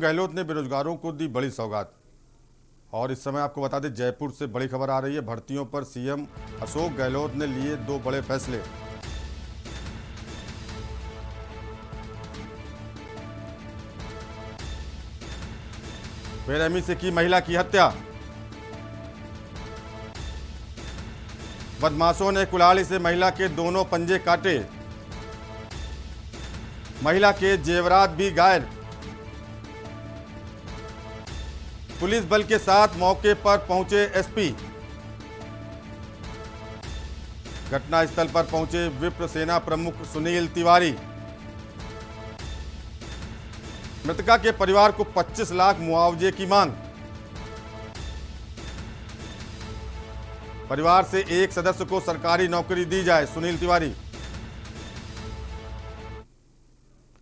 गहलोत ने बेरोजगारों को दी बड़ी सौगात। और इस समय आपको बता दें, जयपुर से बड़ी खबर आ रही है। भर्तियों पर सीएम अशोक गहलोत ने लिए 2 बड़े फैसले। बेरहमी से की महिला की हत्या। बदमाशों ने कुल्हाड़ी से महिला के दोनों पंजे काटे। महिला के जेवरात भी गायब। पुलिस बल के साथ मौके पर पहुंचे एसपी। घटनास्थल पर पहुंचे विप्र सेना प्रमुख सुनील तिवारी। मृतका के परिवार को 25 लाख मुआवजे की मांग। परिवार से एक सदस्य को सरकारी नौकरी दी जाए, सुनील तिवारी।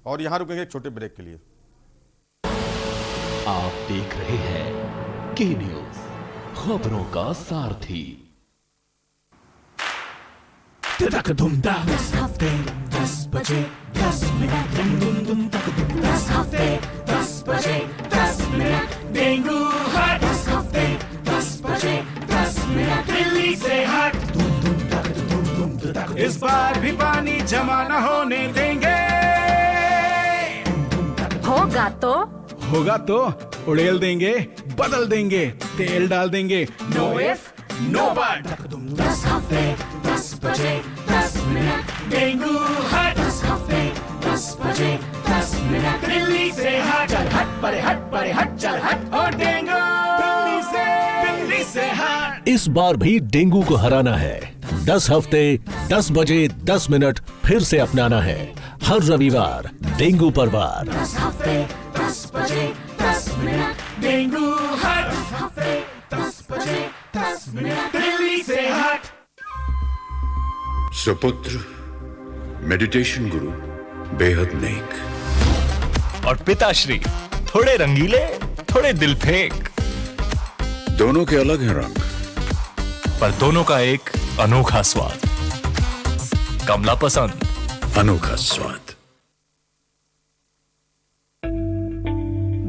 और यहां रुकेंगे एक छोटे ब्रेक के लिए। आप देख रहे हैं के न्यूज, खबरों का सारथी। 10 हफ्ते 10 बजे 10 मिनट दस हफ्ते 10 बजे 10 मिनट डेंगू हट 10 हफ्ते 10 बजे 10 मिनट दिल्ली से हट इस बार भी पानी जमा न होने देंगे। होगा तो उड़ेल देंगे, बदल देंगे, तेल डाल देंगे। नो इफ नो बट 10 हफ्ते 10 बजे 10 मिनट डेंगू हट 10 हफ्ते 10 बजे 10 मिनट दिल्ली से हट चल हट चल हट और डेंगू दिल्ली से हट। इस बार भी डेंगू को हराना है। 10 हफ्ते 10 बजे 10 मिनट फिर से अपनाना है। हर रविवार डेंगू पर वार। 10 हफ्ते 10 बजे 10 मिनट डेंगू हट 10 हफ्ते 10 बजे 10 मिनट दिल्ली से हट। सुपुत्र मेडिटेशन गुरु बेहद नेक और पिताश्री थोड़े रंगीले, थोड़े दिल फेंक। दोनों के अलग हैं रंग, पर दोनों का एक अनोखा स्वाद। कमला पसंद, अनोखा स्वाद।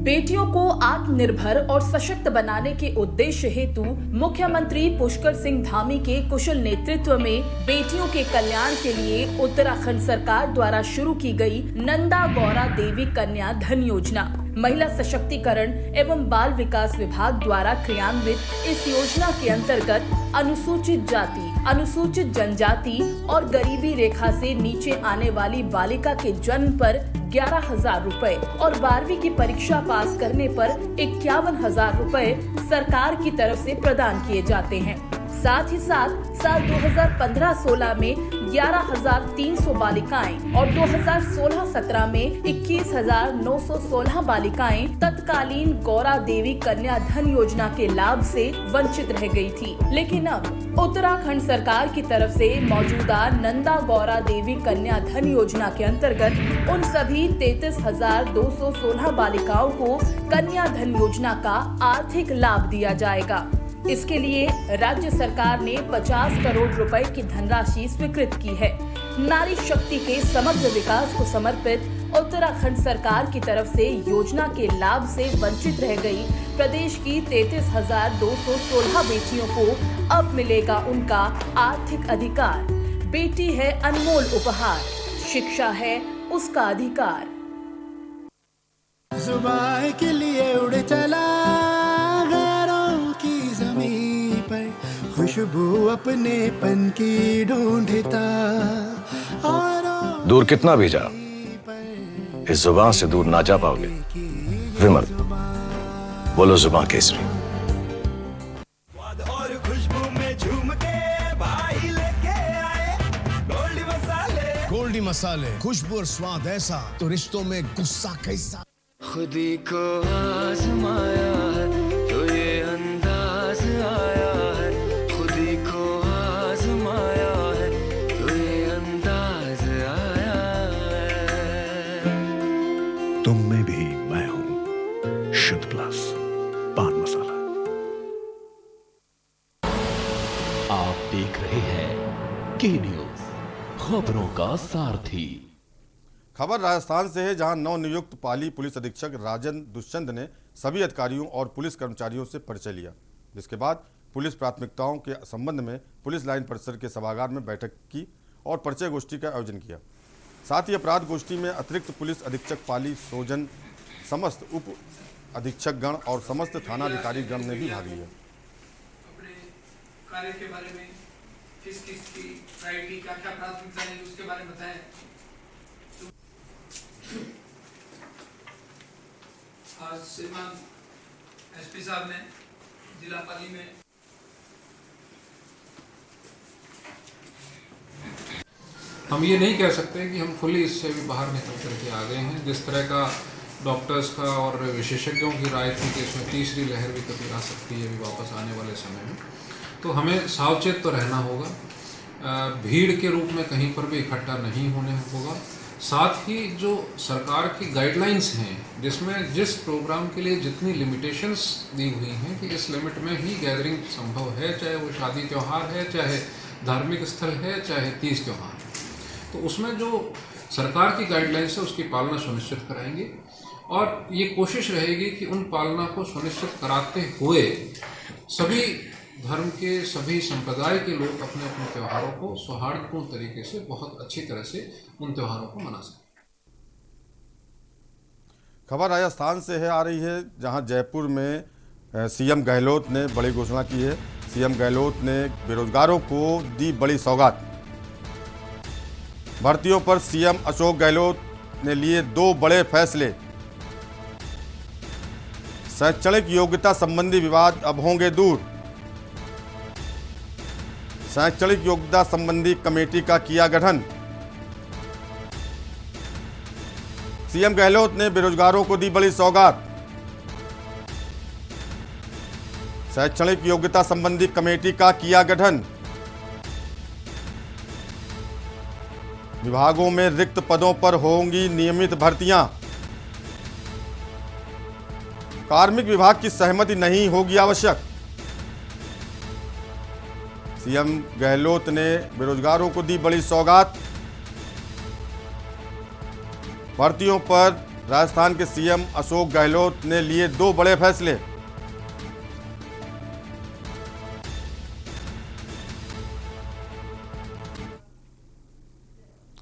बेटियों को आत्मनिर्भर और सशक्त बनाने के उद्देश्य हेतु मुख्यमंत्री पुष्कर सिंह धामी के कुशल नेतृत्व में बेटियों के कल्याण के लिए उत्तराखंड सरकार द्वारा शुरू की गई नंदा गौरा देवी कन्या धन योजना महिला सशक्तिकरण एवं बाल विकास विभाग द्वारा क्रियान्वित इस योजना के अंतर्गत अनुसूचित जाति, अनुसूचित जनजाति और गरीबी रेखा से नीचे आने वाली बालिका के जन्म पर 11,000 रुपए और 12वीं की परीक्षा पास करने पर 51,000 रुपए सरकार की तरफ से प्रदान किए जाते हैं। साथ ही साथ साल 2015-16 में 11,300 बालिकाएं और 2016-17 में 21,916 बालिकाएं तत्कालीन गौरा देवी कन्या धन योजना के लाभ से वंचित रह गई थी। लेकिन अब उत्तराखंड सरकार की तरफ से मौजूदा नंदा गौरा देवी कन्या धन योजना के अंतर्गत उन सभी 33,216 बालिकाओं को कन्या धन योजना का आर्थिक लाभ दिया जाएगा। इसके लिए राज्य सरकार ने 50 करोड़ रुपए की धनराशि स्वीकृत की है। नारी शक्ति के समग्र विकास को समर्पित उत्तराखंड सरकार की तरफ से योजना के लाभ से वंचित रह गई प्रदेश की 33,216 बेटियों को अब मिलेगा उनका आर्थिक अधिकार। बेटी है अनमोल उपहार, शिक्षा है उसका अधिकार। जुबान के लिए उड़ चला गैरों की जमीन पर, खुशबू अपने पन की ढूंढता और दूर कितना भी जा, इस जुबान से दूर ना जा पाओगे। विमल, बोलो जुबान केसरी। और खुशबू में झूम के भाई लेके आए गोल्डी मसाले, खुशबू और स्वाद ऐसा तो रिश्तों में गुस्सा कैसा। खुदी को आजमाया है तो ये अंदाज आया है, खुदी को आजमाया है तो ये अंदाज आया है। तुम में भी मैं हूं, शुद्ध प्लस पान मसाला। आप देख रहे हैं के न्यूज, खबरों का सारथी। खबर राजस्थान से है, जहां नवनियुक्त पाली पुलिस अधीक्षक राजन दुष्यंत ने सभी अधिकारियों और पुलिस कर्मचारियों से परिचय लिया, जिसके बाद पुलिस प्राथमिकताओं के संबंध में पुलिस लाइन परिसर के सभागार में बैठक की और परिचय गोष्ठी का आयोजन किया। साथ ही अपराध गोष्ठी में अतिरिक्त पुलिस अधीक्षक पाली सोजन, समस्त उप अधीक्षकगण और समस्त थानाधिकारी गण ने भी भाग लिया। अपने कार्य के बारे में किस की प्रायोरिटी क्या प्राथमिकता है उसके बारे में बताएं। आज श्रीमान एसपी साहब ने जिला पाली में हम ये नहीं कह सकते कि हम खुली इससे भी बाहर निकल करके आ गए हैं। जिस तरह का डॉक्टर्स का और विशेषज्ञों की राय थी कि इसमें तीसरी लहर भी कभी आ सकती है अभी वापस आने वाले समय में, तो हमें सावचेत तो रहना होगा। भीड़ के रूप में कहीं पर भी इकट्ठा नहीं होने होगा। साथ ही जो सरकार की गाइडलाइंस हैं, जिसमें जिस प्रोग्राम के लिए जितनी लिमिटेशंस दी हुई हैं कि इस लिमिट में ही गैदरिंग संभव है, चाहे वो शादी त्यौहार है, चाहे धार्मिक स्थल है, चाहे तीज त्यौहार है, तो उसमें जो सरकार की गाइडलाइंस है उसकी पालना सुनिश्चित कराएंगे और ये कोशिश रहेगी कि उन पालना को सुनिश्चित कराते हुए सभी धर्म के, सभी संप्रदाय के लोग अपने अपने त्योहारों को सौहार्दपूर्ण तरीके से, बहुत अच्छी तरह से उन त्योहारों को मना सकें। खबर राजस्थान से है आ रही है, जहां जयपुर में सीएम गहलोत ने बड़ी घोषणा की है। सीएम गहलोत ने बेरोजगारों को दी बड़ी सौगात। भर्तियों पर सीएम अशोक गहलोत ने लिए 2 बड़े फैसले। शैक्षणिक योग्यता संबंधी विवाद अब होंगे दूर। शैक्षणिक योग्यता संबंधी कमेटी का किया गठन। सीएम गहलोत ने बेरोजगारों को दी बड़ी सौगात। शैक्षणिक योग्यता संबंधी कमेटी का किया गठन। विभागों में रिक्त पदों पर होंगी नियमित भर्तियां। कार्मिक विभाग की सहमति नहीं होगी आवश्यक। सीएम गहलोत ने बेरोजगारों को दी बड़ी सौगात। भर्तियों पर राजस्थान के सीएम अशोक गहलोत ने लिए 2 बड़े फैसले।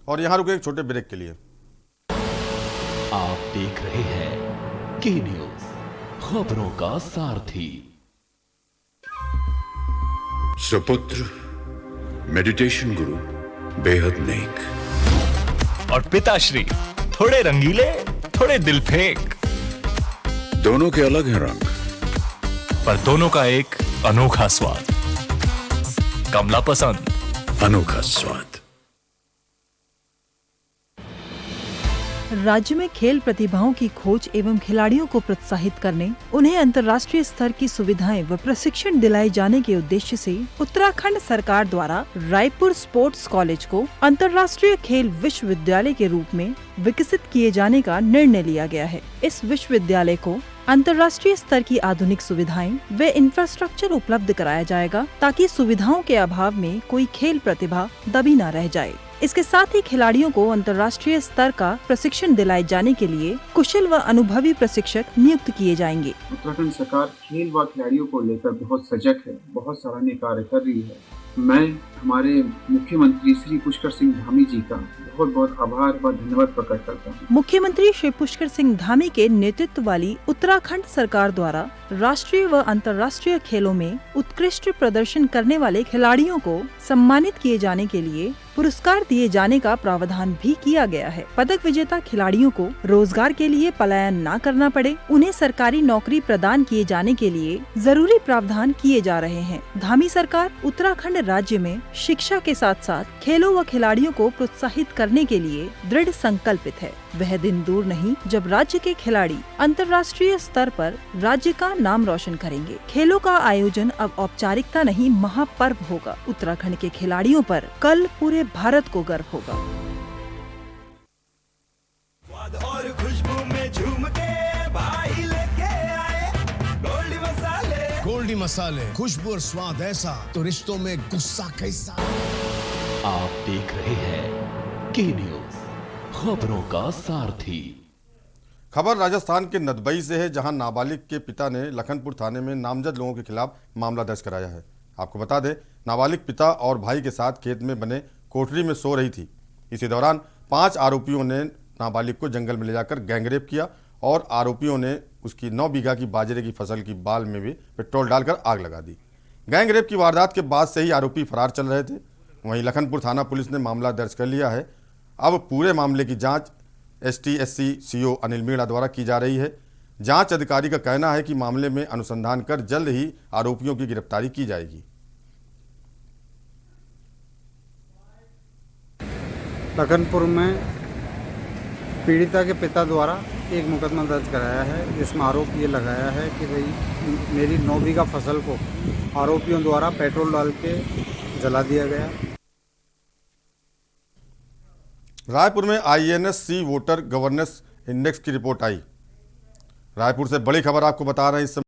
और यहां रुके एक छोटे ब्रेक के लिए। आप देख रहे हैं के न्यूज, खबरों का सारथी। सुपुत्र मेडिटेशन गुरु बेहद नेक और पिताश्री थोड़े रंगीले, थोड़े दिल फेंक। दोनों के अलग हैं रंग, पर दोनों का एक अनोखा स्वाद। कमला पसंद, अनोखा स्वाद। राज्य में खेल प्रतिभाओं की खोज एवं खिलाड़ियों को प्रोत्साहित करने, उन्हें अंतर्राष्ट्रीय स्तर की सुविधाएं व प्रशिक्षण दिलाए जाने के उद्देश्य से उत्तराखंड सरकार द्वारा रायपुर स्पोर्ट्स कॉलेज को अंतर्राष्ट्रीय खेल विश्वविद्यालय के रूप में विकसित किए जाने का निर्णय लिया गया है। इस विश्वविद्यालय को अंतर्राष्ट्रीय स्तर की आधुनिक सुविधाएं व इंफ्रास्ट्रक्चर उपलब्ध कराया जाएगा, ताकि सुविधाओं के अभाव में कोई खेल प्रतिभा दबी न रह जाए। इसके साथ ही खिलाड़ियों को अंतर्राष्ट्रीय स्तर का प्रशिक्षण दिलाए जाने के लिए कुशल व अनुभवी प्रशिक्षक नियुक्त किए जाएंगे। उत्तराखंड सरकार खेल व खिलाड़ियों को लेकर बहुत सजग है, बहुत सराहनीय कार्य कर रही है। मैं हमारे मुख्यमंत्री श्री पुष्कर सिंह धामी जी का बहुत बहुत आभार व धन्यवाद प्रकट करता हूँ। मुख्यमंत्री श्री पुष्कर सिंह धामी के नेतृत्व वाली उत्तराखंड सरकार द्वारा राष्ट्रीय व अंतर्राष्ट्रीय खेलों में उत्कृष्ट प्रदर्शन करने वाले खिलाड़ियों को सम्मानित किए जाने के लिए पुरस्कार दिए जाने का प्रावधान भी किया गया है। पदक विजेता खिलाड़ियों को रोजगार के लिए पलायन न करना पड़े, उन्हें सरकारी नौकरी प्रदान किए जाने के लिए जरूरी प्रावधान किए जा रहे हैं। धामी सरकार उत्तराखंड राज्य में शिक्षा के साथ साथ खेलों व खिलाड़ियों को प्रोत्साहित करने के लिए दृढ़ संकल्पित है। वह दिन दूर नहीं जब राज्य के खिलाड़ी अंतर्राष्ट्रीय स्तर पर राज्य का नाम रोशन करेंगे। खेलों का आयोजन अब औपचारिकता नहीं, महापर्व होगा। उत्तराखंड के खिलाड़ियों पर कल पूरे भारत को गर्व होगा। और खुशबू में झूम के भाई लेके आए गोल्डी मसाले। गोल्डी मसाले, खुशबू और स्वाद ऐसा तो रिश्तों में गुस्सा कैसा। आप देख रहे हैं के न्यूज, खबरों का सारथी। खबर राजस्थान के नदबई से है, जहां नाबालिग के पिता ने लखनपुर थाने में नामजद लोगों के खिलाफ मामला दर्ज कराया है। आपको बता दें, नाबालिग पिता और भाई के साथ खेत में बने कोठरी में सो रही थी। इसी दौरान 5 आरोपियों ने नाबालिग को जंगल में ले जाकर गैंगरेप किया और आरोपियों ने उसकी 9 बीघा की बाजरे की फसल की बाल में भी पेट्रोल डालकर आग लगा दी। गैंगरेप की वारदात के बाद से ही आरोपी फरार चल रहे थे। वहीं लखनपुर थाना पुलिस ने मामला दर्ज कर लिया है। अब पूरे मामले की जांच STSC CO अनिल मीणा द्वारा की जा रही है। जांच अधिकारी का कहना है कि मामले में अनुसंधान कर जल्द ही आरोपियों की गिरफ्तारी की जाएगी। लखनपुर में पीड़िता के पिता द्वारा एक मुकदमा दर्ज कराया है, जिसमें आरोप ये लगाया है कि भाई मेरी 9 बीघा फसल को आरोपियों द्वारा पेट्रोल डाल के जला दिया गया। रायपुर में INSC वोटर गवर्नेंस इंडेक्स की रिपोर्ट आई। रायपुर से बड़ी खबर आपको बता रहे हैं इस समय।